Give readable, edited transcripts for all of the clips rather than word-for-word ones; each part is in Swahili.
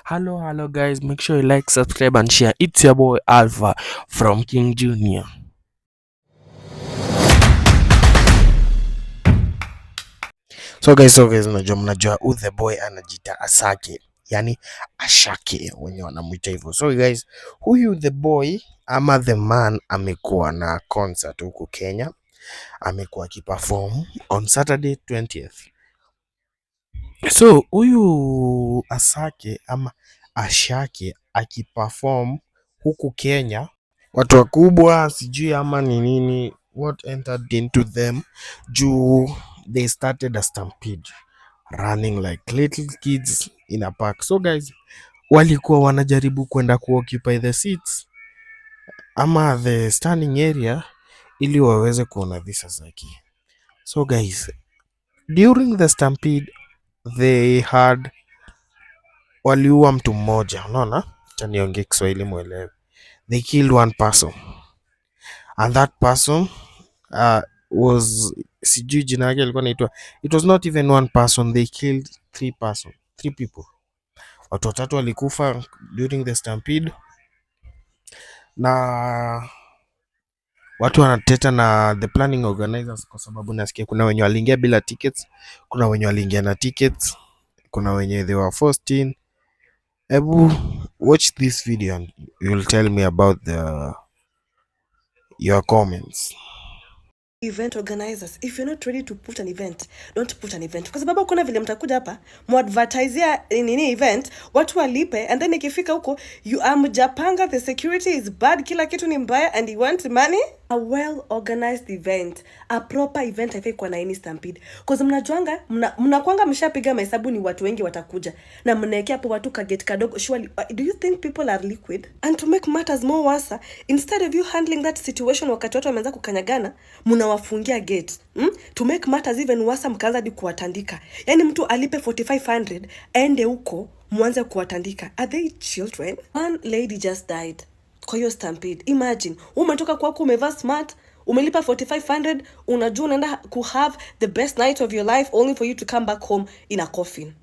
Hello guys, make sure you like, subscribe and share. It's your boy Alpha from King Junior. So guys, mnajua who the boy anajita Asake, yani Ashake wenye wanamuita hivyo. So guys, huyu the boy ama the man amekuwa na concert huku Kenya, amekuwa akiperform on Saturday 20th. So huyu Asake ama Ashake akiperform huku Kenya, watu wakubwa sijui ama ni nini what entered into them juu they started a stampede running like little kids in a park. So guys, walikuwa wanajaribu kwenda kuoccupy the seats ama the standing area ili waweze kuona visa zake. So guys, during the stampede they had waliua mtu mmoja, unaona? Acha niongee Kiswahili muelewe. They killed one person and that person was sijui jina yake alikuwa anaitwa, it was not even one person, they killed three people. Watu watatu walikufa during the stampede na watu wanateta na the planning organizers kwa sababu nasikia kuna wenye waliingia bila tickets, kuna wenye waliingia na tickets, kuna wenye they were forced in. Ebu watch this video and you will tell me about your comments. Event organizers, if you're not ready to put an event, don't put an event. Kwa sababu kuna vile mtakuja hapa muadvertise nini event, watu walipe, and then ikifika huko you mjapanga, the security is bad, kila kitu ni mbaya, and you want money. A well organized event, a proper event haifai kuwa na any stampede. Cause mnajuanga mnakwanga mshapiga mahesabu ni watu wengi watakuja na mnaekea hapo watu kageti kadogo. Surely do you think people are liquid? And to make matters more worse, instead of you handling that situation wakati watu wameanza kukanyagana, mnawafungia gate. To make matters even worse, mkaanza hadi kuwatandika. Yani mtu alipe 4500 ende huko mwanze kuwatandika. Are they children? One lady just died kwa hiyo stampede. Imagine, umetoka kwako umevaa smart, umelipa 4500, unajua unaenda ku have the best night of your life only for you to come back home in a coffin.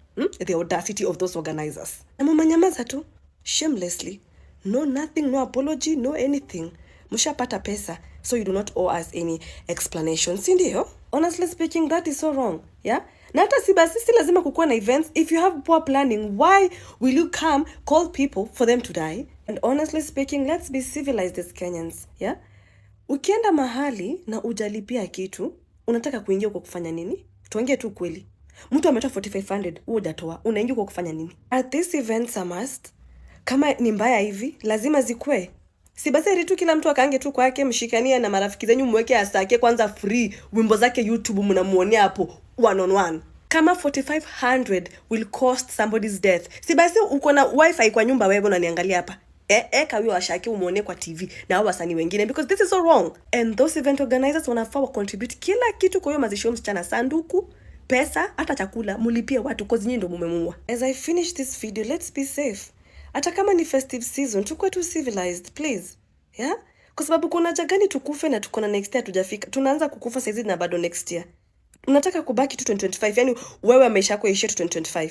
The audacity of those organizers. Na mumanyamaza tu shamelessly. No nothing, no apology, no anything. Mshapata pesa, so you do not owe us any explanation. Si ndio? Honestly speaking, that is so wrong. Yeah? Na hata si basi si lazima kukuwa na events. If you have poor planning, why will you come call people for them to die? And honestly speaking, let's be civilized as Kenyans. Yeah? Ukienda mahali na ujalipia kitu, unataka kuingia kwa kufanya nini? Tuongee tu kweli. Mtu ametoa 4500, wewe hujatoa. Unaingia kwa kufanya nini? At this events a must. Kama ni mbaya hivi, lazima zikwe. Si basi tu kila mtu akaange tu kwake, mshikania na marafiki zenyu mweke Asake kwanza free, wimbo zake YouTube mnamuonea hapo one on one. Kama 4500 will cost somebody's death, si basi uko na wifi kwa nyumba wewe unaniangalia hapa. Huyo Asake umuone kwa TV na hao wasanii wengine, because this is so wrong. And those event organizers wanafaa wa contribute kila kitu kwa hiyo mazisho msichana, sanduku, pesa, hata chakula, mulipie watu cause nyinyi ndio mumemua. As I finish this video, let's be safe. Hata kama ni festive season, tukue tu civilized, please. Yeah? Kwa sababu kuna jagani tukufe na tuko na next year tujafika. Tunaanza kukufa saizi na bado next year. Unataka kubaki tu 2025, yani wewe maisha yako yaishie tu 2025.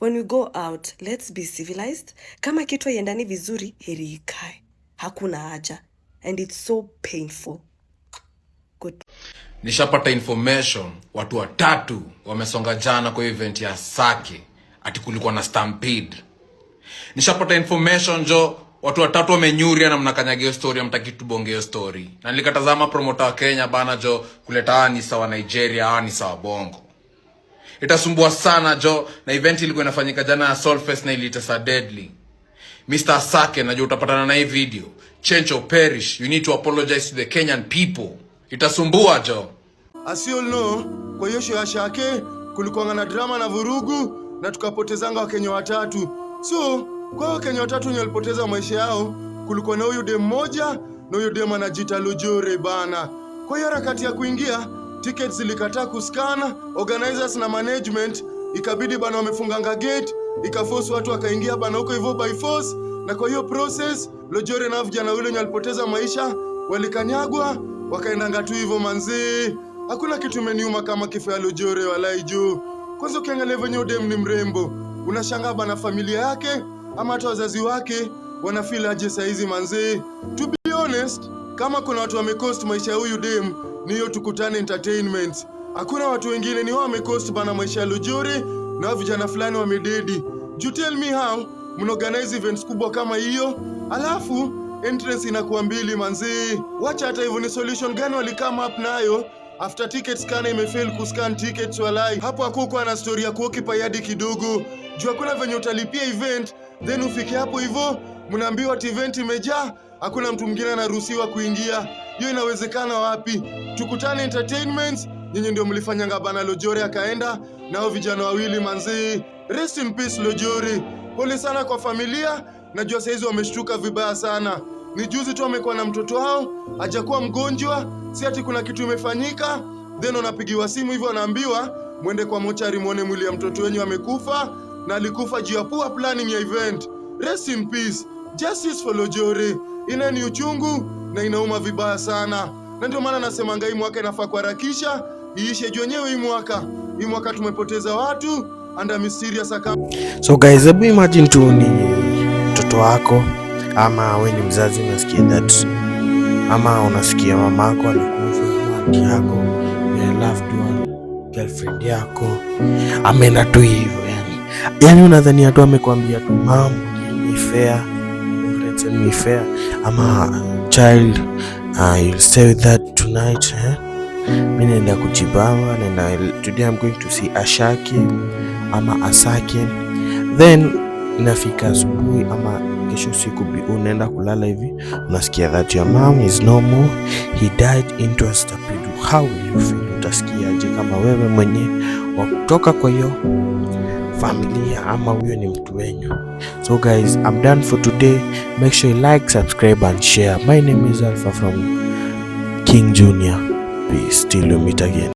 When we go out, let's be civilized. Kama kitu haiendani vizuri, heri ikae. Hakuna haja. And it's so painful. Good. Nishapata information watu watatu wamesonga jana kwa event ya Asake ati kulikuwa na stampede. Nishapata information watu watatu wamenyuria na mnakanyagia story, mtaki tubongeo story. Na nilikatazama promoter wa Kenya bana kuleta ni sawa Nigeria, ni sawa Bongo. Itasumbua sana na event ilikuwa inafanyika jana ya Solfest na ilitesa deadly. Mr. Asake, najua utapatana na hii video. Change or perish, you need to apologize to the Kenyan people. Itasumbua As you know, kwa hiyo show ya Asake kulikuwa na drama na vurugu na tukapotezanga Wakenya watatu. So kwa Wakenya watatu walipoteza maisha yao, kulikuwa na huyu dem mmoja na huyu dem anajiita Lujure bana. Kwa hiyo harakati ya kuingia, tickets zilikataa kuskana, organizers na management ikabidi bana wamefunganga gate, ikaforce watu wakaingia bana huko hivyo by force, na kwa hiyo process Lujure na vijana wale walipoteza maisha, walikanyagwa, wakaendanga tu hivyo manzi. Hakuna kitu imeniuma kama kifo ya Lujure walai juu. Kwanza ukiangalia venye dem ni mrembo. unashangaa bana familia yake ama hata wazazi wake wanafeel aje saizi manzee. To be honest, kama kuna watu wamecost maisha ya huyu dem ni hiyo Tukutane Entertainment. Hakuna watu wengine, ni wao wamecost bana maisha ya Lojore na vijana fulani wamededi. You tell me how mnaorganize events kubwa kama hiyo alafu entrance inakuwa mbili manzee. Wacha hata hivyo, ni solution gani wali come up nayo after ticket scanner imefail kuscan tickets walai? Hapo hakukuwa na story ya kuoccupy hadi kidogo. Juu hakuna venye utalipia event then ufike hapo hivyo mnaambiwa ati event imejaa, hakuna mtu mwingine anaruhusiwa kuingia. Hiyo inawezekana wapi? Tukutane Entertainment nyinyi ndio mlifanyanga bana Lojore akaenda nao vijana wawili manzee. Rest in peace Lojore. Pole sana kwa familia, najua saizi wameshtuka vibaya sana. Ni juzi tu amekuwa na mtoto wao, hajakuwa mgonjwa, si ati kuna kitu imefanyika. Then wanapigiwa simu hivyo wanaambiwa mwende kwa mochari muone mwili ya mtoto wenyu amekufa na alikufa juu ya poor planning ya event. Rest in peace. Justice for Lojore. Ina ni uchungu na inauma vibaya sana. Na ndio maana nasemanga hii mwaka inafaa kuharakisha iishe juu yenyewe hii mwaka tumepoteza watu under mysterious account. So guys, hebu imagine tu ni mtoto wako ama we ni mzazi unasikia that, ama unasikia mamako alikufa, aunti yako, your loved one, girlfriend yako ameenda tu hivyo yani unadhania tu amekwambia tu mom me fair, friends me fair, ama child you'll stay with that tonight mimi naenda kujibamba, today I'm going to see Ashake ama Asake. Then inafika asubuhi ama kesho siku unaenda kulala hivi unasikia that your mom is no more, he died into a stampede. How will you feel? Utasikiaje kama wewe mwenye wa kutoka kwa hiyo familia ama huyo ni mtu wenyu? So guys, I'm done for today. Make sure you like, subscribe and share. My name is Alpha from King Junior. Peace till we meet again.